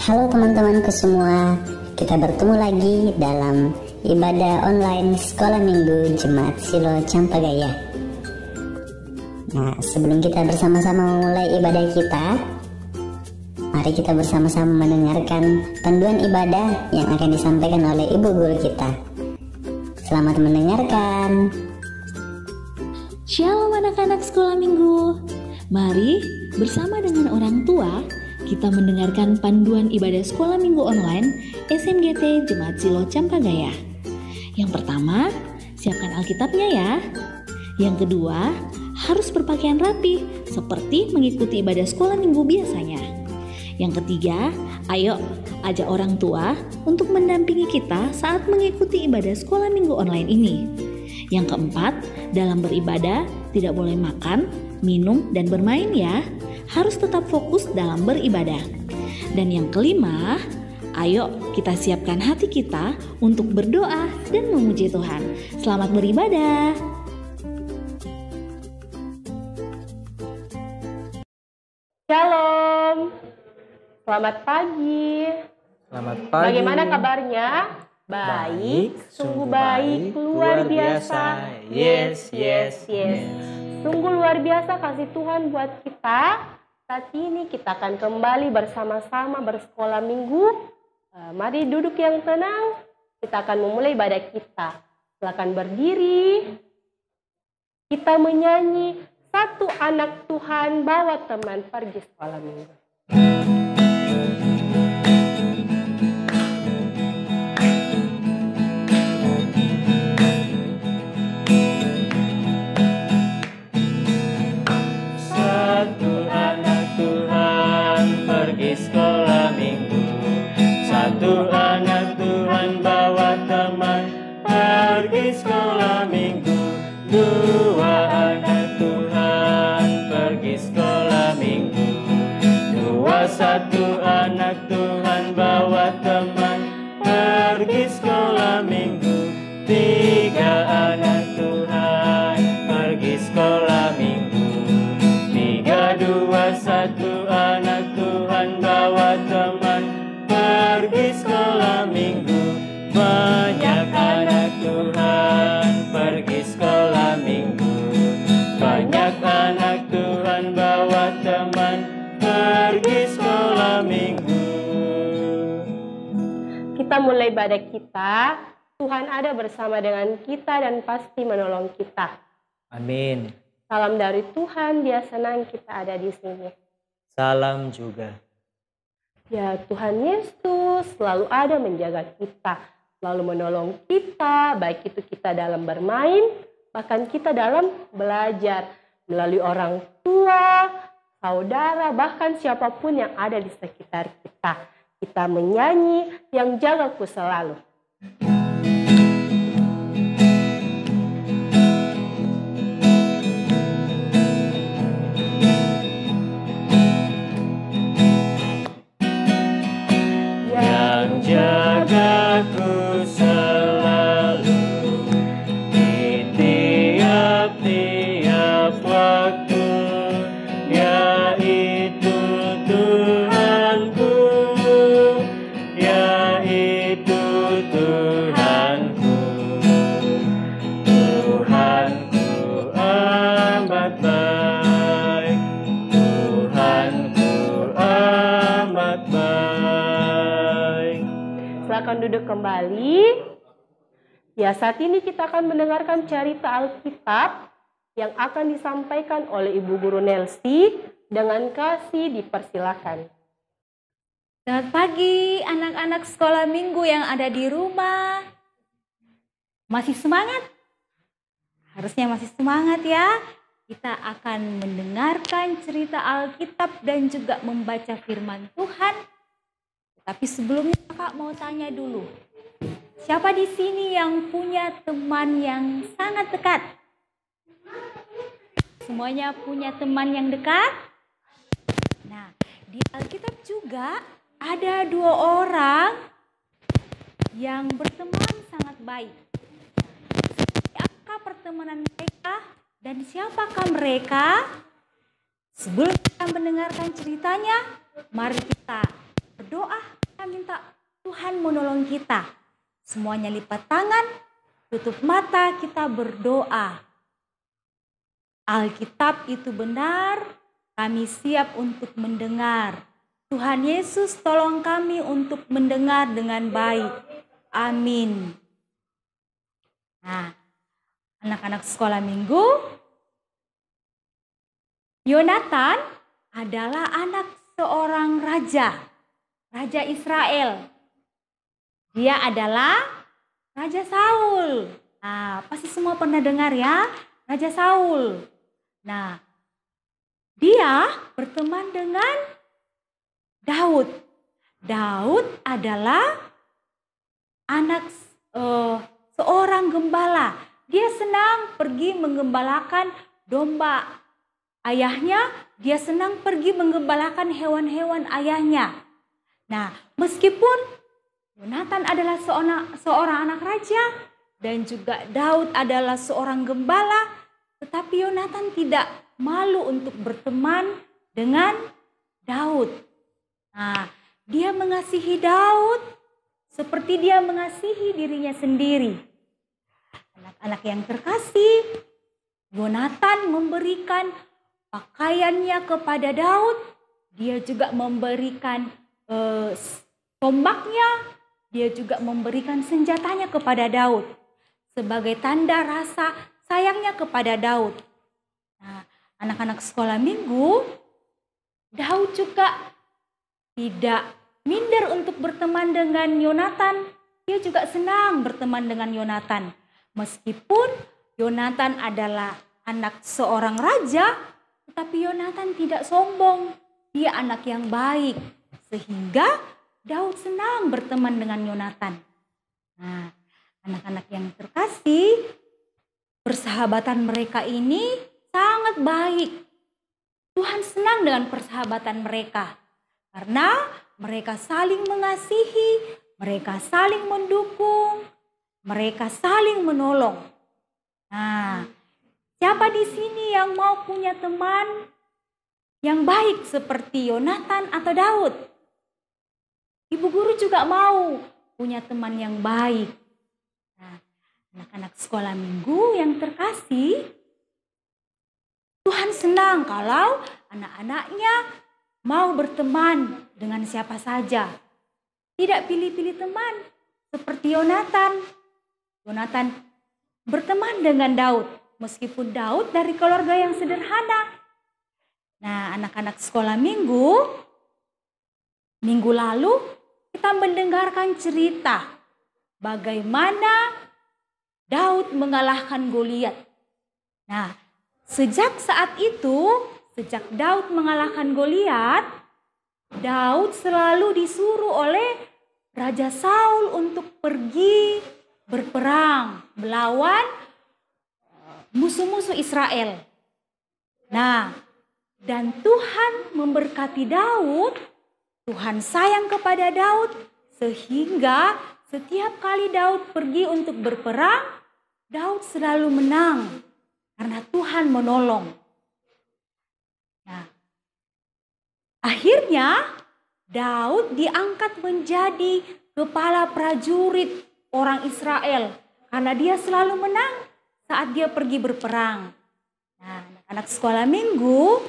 Halo teman-temanku semua, kita bertemu lagi dalam ibadah online Sekolah Minggu Jemaat Silo Campagaya. Nah, sebelum kita bersama-sama memulai ibadah kita, mari kita bersama-sama mendengarkan panduan ibadah yang akan disampaikan oleh Ibu Guru kita. Selamat mendengarkan. Shalom anak-anak Sekolah Minggu. Mari bersama dengan orang tua kita mendengarkan panduan ibadah Sekolah Minggu online SMGT Jemaat Silo Campagaya. Yang pertama, siapkan Alkitabnya ya. Yang kedua, harus berpakaian rapi seperti mengikuti ibadah Sekolah Minggu biasanya. Yang ketiga, ayo ajak orang tua untuk mendampingi kita saat mengikuti ibadah Sekolah Minggu online ini. Yang keempat, dalam beribadah tidak boleh makan, minum, dan bermain ya. Harus tetap fokus dalam beribadah. Dan yang kelima, ayo kita siapkan hati kita untuk berdoa dan memuji Tuhan. Selamat beribadah. Shalom. Selamat pagi. Selamat pagi. Bagaimana kabarnya? Baik, sungguh baik, luar biasa. Yes. Sungguh luar biasa kasih Tuhan buat kita. Saat ini kita akan kembali bersama-sama bersekolah minggu. Mari duduk yang tenang. Kita akan memulai ibadah kita. Silakan berdiri. Kita menyanyi Satu Anak Tuhan Bawa Teman Pergi Sekolah Minggu. Sekolah Minggu, satu anak Tuhan bawa teman pergi sekolah Minggu. Dua anak Tuhan pergi sekolah Minggu. Satu anak Tuhan bawa teman pergi sekolah Minggu. Tiga anak Tuhan pergi sekolah Minggu. Tiga, dua, satu anak Tuhan bawa teman pergi sekolah Minggu. Banyak anak Tuhan pergi sekolah Minggu. Banyak anak Tuhan bawa teman pergi sekolah Minggu. Kita mulai ibadah kita. Tuhan ada bersama dengan kita dan pasti menolong kita. Amin. Salam dari Tuhan, Dia senang kita ada di sini. Salam juga. Ya, Tuhan Yesus selalu ada menjaga kita, selalu menolong kita, baik itu kita dalam bermain, bahkan kita dalam belajar, melalui orang tua, saudara, bahkan siapapun yang ada di sekitar kita. Kita menyanyi Yang Jagaku Selalu. Jagaku selalu di tiap-tiap waktu, yaitu Tuhanku, yaitu Tuhanku. Tuhanku amat baik, Tuhanku amat baik. Silakan duduk kembali. Ya, saat ini kita akan mendengarkan cerita Alkitab yang akan disampaikan oleh Ibu Guru Nelsi. Dengan kasih dipersilakan. Selamat pagi anak-anak Sekolah Minggu yang ada di rumah. Masih semangat? Harusnya masih semangat ya. Kita akan mendengarkan cerita Alkitab dan juga membaca firman Tuhan. Tapi sebelumnya Kak mau tanya dulu. Siapa di sini yang punya teman yang sangat dekat? Semuanya punya teman yang dekat? Nah, di Alkitab juga ada dua orang yang berteman sangat baik. Seperti apa pertemanan mereka dan siapakah mereka? Sebelum kita mendengarkan ceritanya, mari kita berdoa, kita minta Tuhan menolong kita. Semuanya lipat tangan, tutup mata, kita berdoa. Alkitab itu benar, kami siap untuk mendengar. Tuhan Yesus tolong kami untuk mendengar dengan baik. Amin. Nah, anak-anak sekolah minggu, Yonatan adalah anak seorang raja Israel. Dia adalah Raja Saul. Nah, pasti semua pernah dengar ya, Raja Saul. Nah, dia berteman dengan Daud. Daud adalah anak seorang gembala. Dia senang pergi menggembalakan domba ayahnya. Dia senang pergi menggembalakan hewan-hewan ayahnya. Nah, meskipun Yonatan adalah seorang anak raja dan juga Daud adalah seorang gembala, tetapi Yonatan tidak malu untuk berteman dengan Daud. Nah, dia mengasihi Daud seperti dia mengasihi dirinya sendiri. Anak-anak yang terkasih, Yonatan memberikan pakaiannya kepada Daud. Dia juga memberikan tombaknya. Dia juga memberikan senjatanya kepada Daud sebagai tanda rasa sayangnya kepada Daud. Nah, anak-anak sekolah minggu, Daud juga tidak minder untuk berteman dengan Yonatan. Dia juga senang berteman dengan Yonatan. Meskipun Yonatan adalah anak seorang raja, tetapi Yonatan tidak sombong. Dia anak yang baik. Sehingga Daud senang berteman dengan Yonatan. Nah, anak-anak yang terkasih, persahabatan mereka ini sangat baik. Tuhan senang dengan persahabatan mereka. Karena mereka saling mengasihi, mereka saling mendukung, mereka saling menolong. Nah, siapa di sini yang mau punya teman yang baik seperti Yonatan atau Daud? Ibu guru juga mau punya teman yang baik. Nah, anak-anak sekolah minggu yang terkasih, Tuhan senang kalau anak-anaknya mau berteman dengan siapa saja. Tidak pilih-pilih teman seperti Yonatan. Yonatan berteman dengan Daud. Meskipun Daud dari keluarga yang sederhana. Nah, anak-anak sekolah minggu lalu kita mendengarkan cerita bagaimana Daud mengalahkan Goliat. Nah, sejak saat itu, sejak Daud mengalahkan Goliat, Daud selalu disuruh oleh Raja Saul untuk pergi berperang melawan musuh-musuh Israel. Nah, dan Tuhan memberkati Daud, Tuhan sayang kepada Daud, sehingga setiap kali Daud pergi untuk berperang, Daud selalu menang karena Tuhan menolong. Nah, akhirnya Daud diangkat menjadi kepala prajurit orang Israel karena dia selalu menang saat dia pergi berperang. Nah, anak sekolah minggu,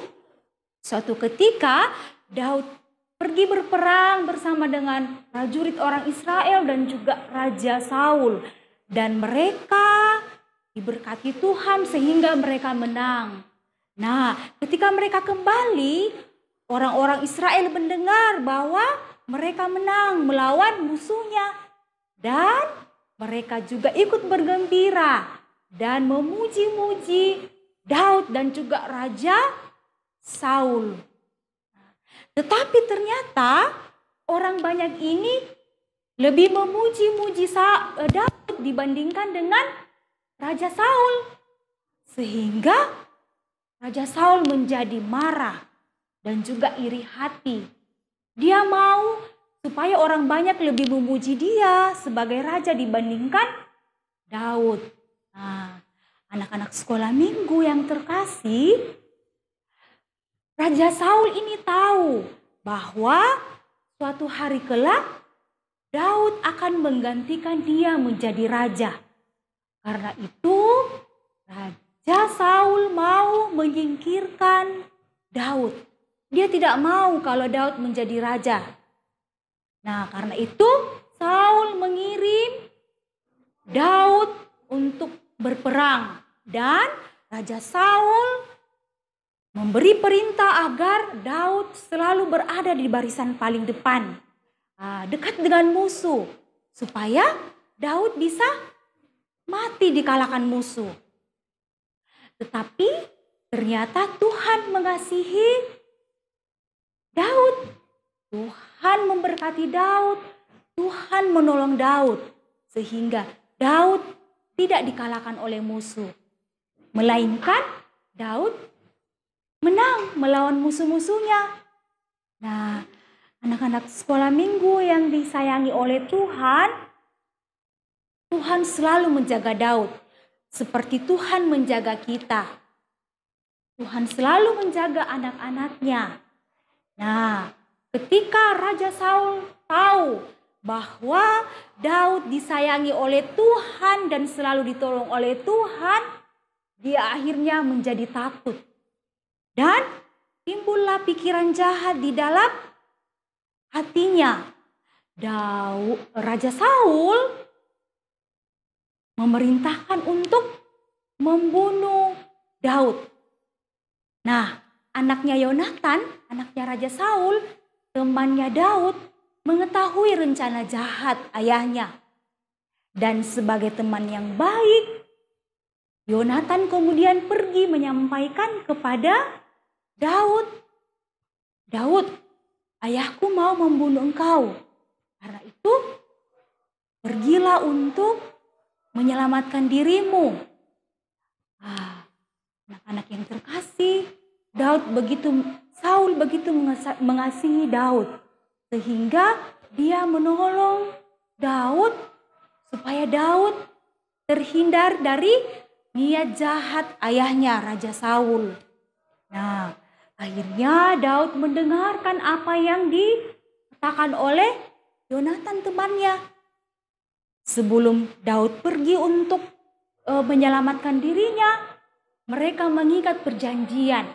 suatu ketika Daud pergi berperang bersama dengan prajurit orang Israel dan juga Raja Saul. Dan mereka diberkati Tuhan sehingga mereka menang. Nah, ketika mereka kembali, orang-orang Israel mendengar bahwa mereka menang melawan musuhnya. Dan mereka juga ikut bergembira dan memuji-muji Daud dan juga Raja Saul. Tetapi ternyata orang banyak ini lebih memuji-muji Daud dibandingkan dengan Raja Saul. Sehingga Raja Saul menjadi marah dan juga iri hati. Dia mau supaya orang banyak lebih memuji dia sebagai raja dibandingkan Daud. Nah, anak-anak sekolah minggu yang terkasih, Raja Saul ini tahu bahwa suatu hari kelak Daud akan menggantikan dia menjadi raja. Karena itu Raja Saul mau menyingkirkan Daud. Dia tidak mau kalau Daud menjadi raja. Nah, karena itu Saul mengirim Daud untuk berperang. Dan Raja Saul memberi perintah agar Daud selalu berada di barisan paling depan, dekat dengan musuh, supaya Daud bisa mati dikalahkan musuh. Tetapi ternyata Tuhan mengasihi Daud. Tuhan memberkati Daud. Tuhan menolong Daud. Sehingga Daud tidak dikalahkan oleh musuh. Melainkan Daud menang melawan musuh-musuhnya. Nah, anak-anak sekolah minggu yang disayangi oleh Tuhan, Tuhan selalu menjaga Daud. Seperti Tuhan menjaga kita. Tuhan selalu menjaga anak-anaknya. Nah, ketika Raja Saul tahu bahwa Daud disayangi oleh Tuhan dan selalu ditolong oleh Tuhan, dia akhirnya menjadi takut. Dan timbullah pikiran jahat di dalam hatinya. Raja Saul memerintahkan untuk membunuh Daud. Nah, anaknya Yonatan, anaknya Raja Saul, temannya Daud, mengetahui rencana jahat ayahnya. Dan sebagai teman yang baik, Yonatan kemudian pergi menyampaikan kepada Daud, "Daud, ayahku mau membunuh engkau. Karena itu, pergilah untuk menyelamatkan dirimu." Anak-anak yang terkasih, Saul begitu mengasihi Daud, sehingga dia menolong Daud supaya Daud terhindar dari niat jahat ayahnya, Raja Saul. Nah, akhirnya Daud mendengarkan apa yang dikatakan oleh Yonatan temannya. Sebelum Daud pergi untuk menyelamatkan dirinya, mereka mengikat perjanjian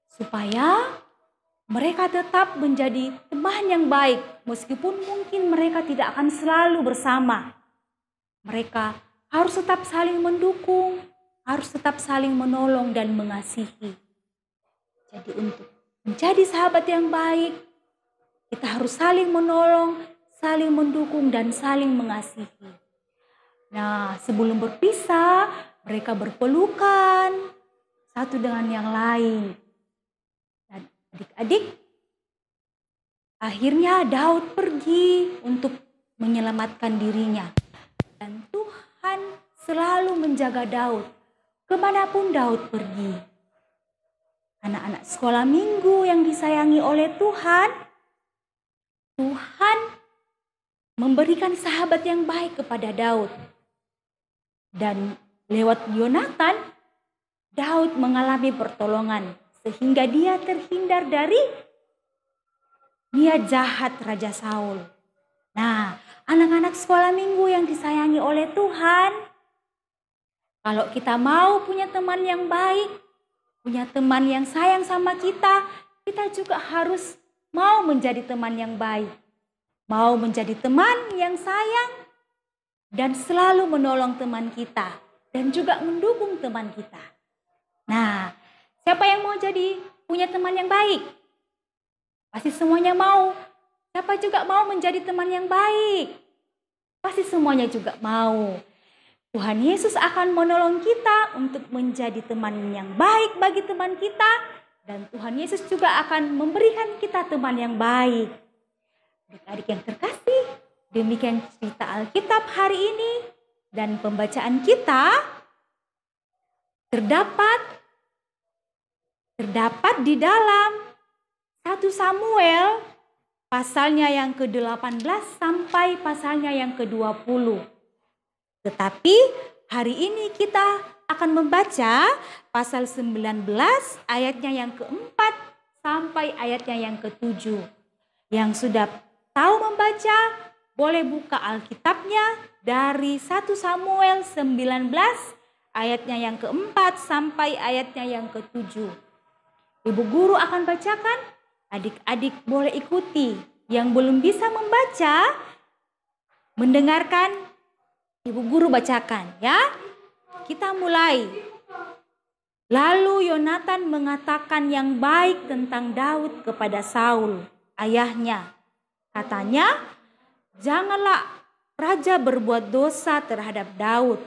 supaya mereka tetap menjadi teman yang baik, meskipun mungkin mereka tidak akan selalu bersama. Mereka harus tetap saling mendukung, harus tetap saling menolong dan mengasihi. Jadi untuk menjadi sahabat yang baik, kita harus saling menolong, saling mendukung, dan saling mengasihi. Nah, sebelum berpisah, mereka berpelukan satu dengan yang lain. Dan adik-adik, akhirnya Daud pergi untuk menyelamatkan dirinya. Dan Tuhan selalu menjaga Daud kemanapun Daud pergi. Anak-anak sekolah minggu yang disayangi oleh Tuhan, Tuhan memberikan sahabat yang baik kepada Daud. Dan lewat Yonatan, Daud mengalami pertolongan sehingga dia terhindar dari niat jahat Raja Saul. Nah, anak-anak sekolah minggu yang disayangi oleh Tuhan, kalau kita mau punya teman yang baik, punya teman yang sayang sama kita, kita juga harus mau menjadi teman yang baik. Mau menjadi teman yang sayang dan selalu menolong teman kita dan juga mendukung teman kita. Nah, siapa yang mau punya teman yang baik? Pasti semuanya mau. Siapa juga mau menjadi teman yang baik? Pasti semuanya juga mau. Tuhan Yesus akan menolong kita untuk menjadi teman yang baik bagi teman kita. Dan Tuhan Yesus juga akan memberikan kita teman yang baik. Adik-adik yang terkasih, demikian cerita Alkitab hari ini. Dan pembacaan kita terdapat di dalam 1 Samuel pasalnya yang ke-18 sampai pasalnya yang ke-20. Tetapi hari ini kita akan membaca pasal 19 ayatnya yang ke-4 sampai ayatnya yang ke-7. Yang sudah tahu membaca, boleh buka Alkitabnya dari 1 Samuel 19 ayatnya yang keempat sampai ayatnya yang ke-7. Ibu guru akan bacakan, adik-adik boleh ikuti. Yang belum bisa membaca, mendengarkan ibu guru bacakan ya. Kita mulai. Lalu Yonatan mengatakan yang baik tentang Daud kepada Saul, ayahnya. Katanya, janganlah raja berbuat dosa terhadap Daud,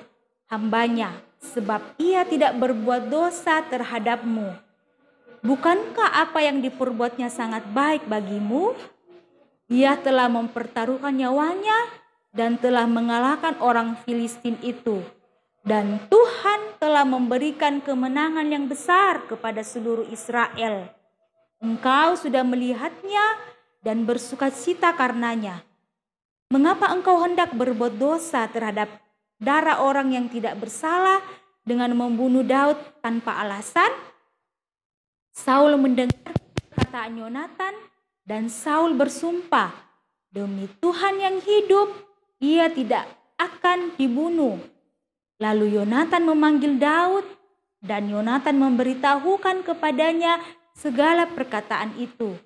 hambanya, sebab ia tidak berbuat dosa terhadapmu. Bukankah apa yang diperbuatnya sangat baik bagimu? Ia telah mempertaruhkan nyawanya dan telah mengalahkan orang Filistin itu. Dan Tuhan telah memberikan kemenangan yang besar kepada seluruh Israel. Engkau sudah melihatnya dan bersukacita karenanya. Mengapa engkau hendak berbuat dosa terhadap darah orang yang tidak bersalah dengan membunuh Daud tanpa alasan? Saul mendengar perkataan Yonatan dan Saul bersumpah, demi Tuhan yang hidup, ia tidak akan dibunuh. Lalu Yonatan memanggil Daud dan Yonatan memberitahukan kepadanya segala perkataan itu.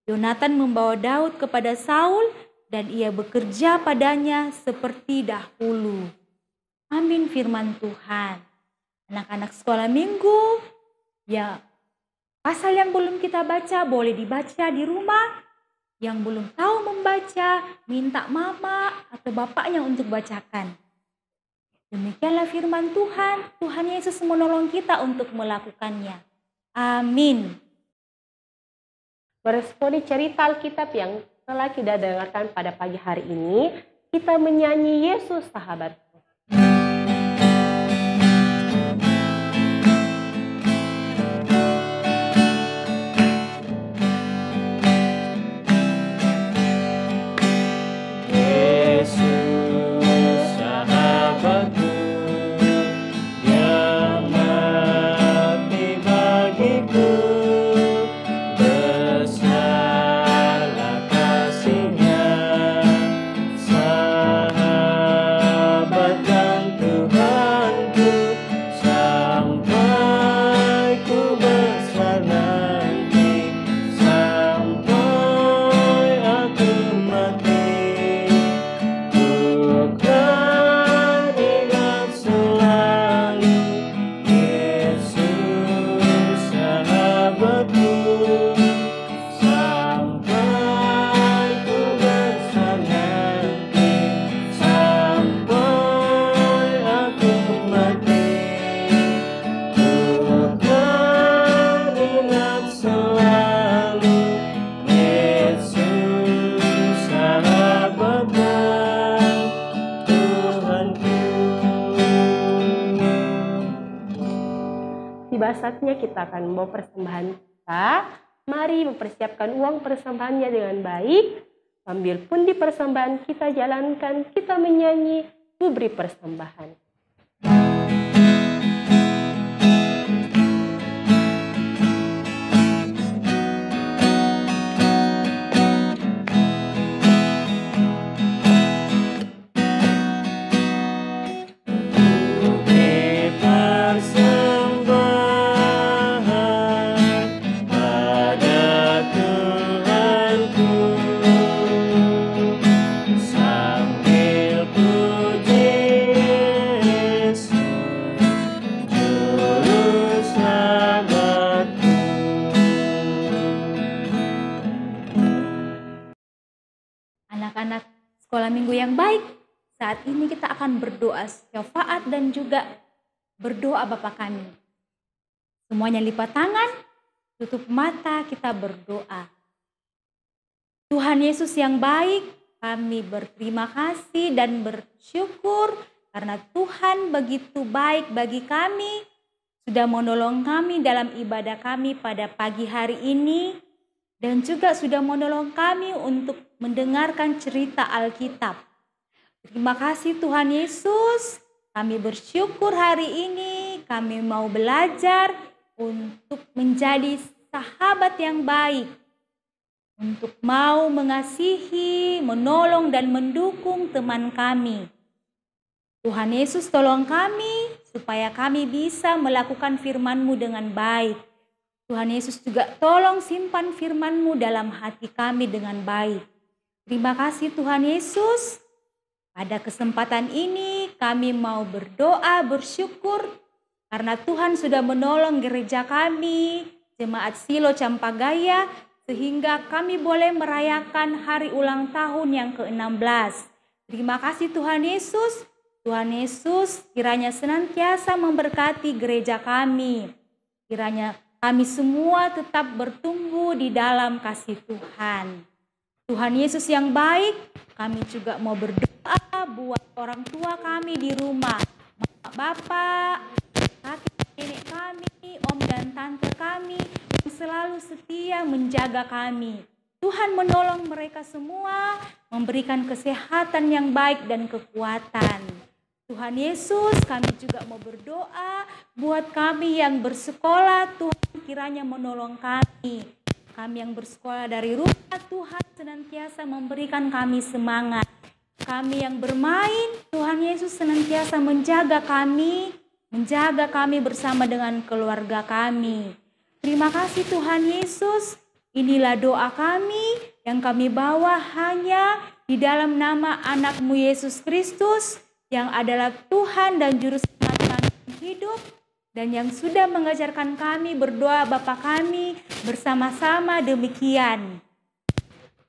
Yonatan membawa Daud kepada Saul dan ia bekerja padanya seperti dahulu. Amin firman Tuhan. Anak-anak sekolah minggu, ya pasal yang belum kita baca boleh dibaca di rumah. Yang belum tahu membaca, minta mama atau bapaknya untuk bacakan. Demikianlah firman Tuhan. Tuhan Yesus menolong kita untuk melakukannya. Amin. Meresponi cerita Alkitab yang telah kita dengarkan pada pagi hari ini, kita menyanyi Yesus Sahabatku. Tiba saatnya kita akan membawa persembahan kita. Mari mempersiapkan uang persembahannya dengan baik. Ambil pundi persembahan kita jalankan, kita menyanyi, ku beri persembahan. Anak-anak sekolah minggu yang baik, saat ini kita akan berdoa syafaat dan juga berdoa Bapa kami. Semuanya lipat tangan, tutup mata, kita berdoa. Tuhan Yesus yang baik, kami berterima kasih dan bersyukur karena Tuhan begitu baik bagi kami, sudah menolong kami dalam ibadah kami pada pagi hari ini, dan juga sudah menolong kami untuk mendengarkan cerita Alkitab. Terima kasih Tuhan Yesus, kami bersyukur hari ini kami mau belajar untuk menjadi sahabat yang baik. untuk mau mengasihi, menolong, dan mendukung teman kami. Tuhan Yesus, tolong kami supaya kami bisa melakukan firman-Mu dengan baik. Tuhan Yesus juga tolong simpan firman-Mu dalam hati kami dengan baik. Terima kasih Tuhan Yesus. Pada kesempatan ini kami mau berdoa bersyukur karena Tuhan sudah menolong gereja kami, Jemaat Silo Campagaya, sehingga kami boleh merayakan hari ulang tahun yang ke-16. Terima kasih Tuhan Yesus. Tuhan Yesus kiranya senantiasa memberkati gereja kami. Kiranya kami semua tetap bertumbuh di dalam kasih Tuhan. Tuhan Yesus yang baik, kami juga mau berdoa buat orang tua kami di rumah. Bapak, kakek, nenek kami, om dan tante kami yang selalu setia menjaga kami. Tuhan menolong mereka semua, memberikan kesehatan yang baik dan kekuatan. Tuhan Yesus, kami juga mau berdoa buat kami yang bersekolah. Tuhan kiranya menolong kami. Kami yang bersekolah dari rumah, Tuhan senantiasa memberikan kami semangat. Kami yang bermain, Tuhan Yesus senantiasa menjaga kami bersama dengan keluarga kami. Terima kasih Tuhan Yesus. Inilah doa kami yang kami bawa hanya di dalam nama anak-Mu Yesus Kristus, yang adalah Tuhan dan Juru Selamat kami yang hidup, dan yang sudah mengajarkan kami berdoa Bapa kami bersama-sama demikian.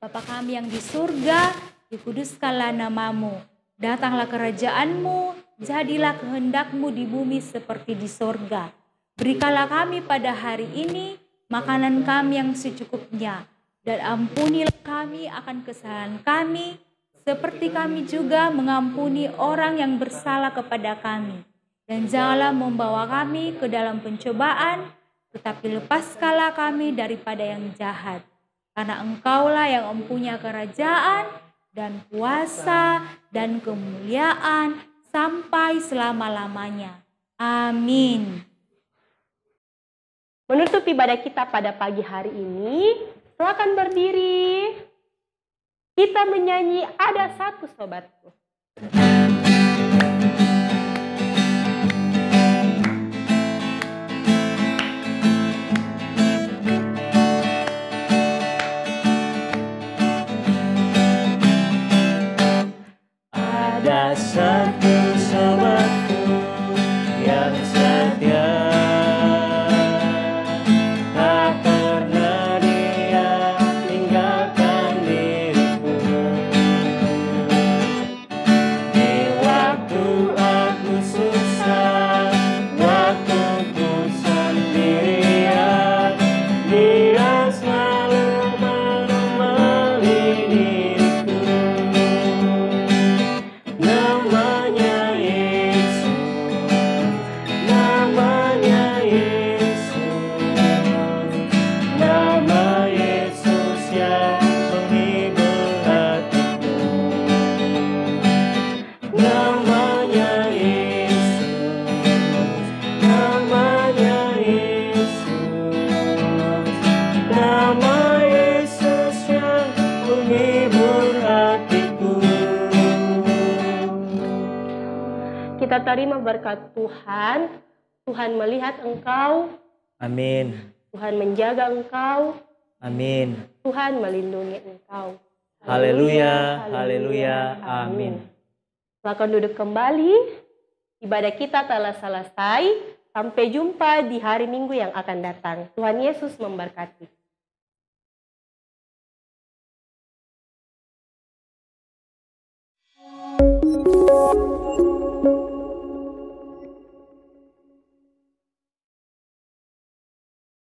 Bapa kami yang di surga, dikuduskanlah nama-Mu. Datanglah kerajaan-Mu, jadilah kehendak-Mu di bumi seperti di surga. Berikanlah kami pada hari ini makanan kami yang secukupnya, dan ampunilah kami akan kesalahan kami, seperti kami juga mengampuni orang yang bersalah kepada kami. Dan janganlah membawa kami ke dalam pencobaan, tetapi lepaskanlah kami daripada yang jahat. Karena Engkaulah yang mempunyai kerajaan dan kuasa dan kemuliaan sampai selama-lamanya. Amin. Menutup ibadah kita pada pagi hari ini, silakan berdiri. Kita menyanyi Ada Satu Sobatku. Ada satu sobatku yang setia, tak pernah dia tinggalkan diriku. Di waktu aku susah, waktu ku sendirian, dia selalu menemani diriku. Namanya Yesus, namanya Yesus, nama Yesus yang menghibur hatiku. Namanya Yesus, namanya Yesus, nama Yesus yang menghibur hatiku. Kita terima berkat Tuhan. Tuhan melihat engkau, Amin, Tuhan menjaga engkau, amin. Tuhan melindungi engkau. Haleluya, haleluya, amin. Silakan duduk kembali. Ibadah kita telah selesai. Sampai jumpa di hari Minggu yang akan datang. Tuhan Yesus memberkati.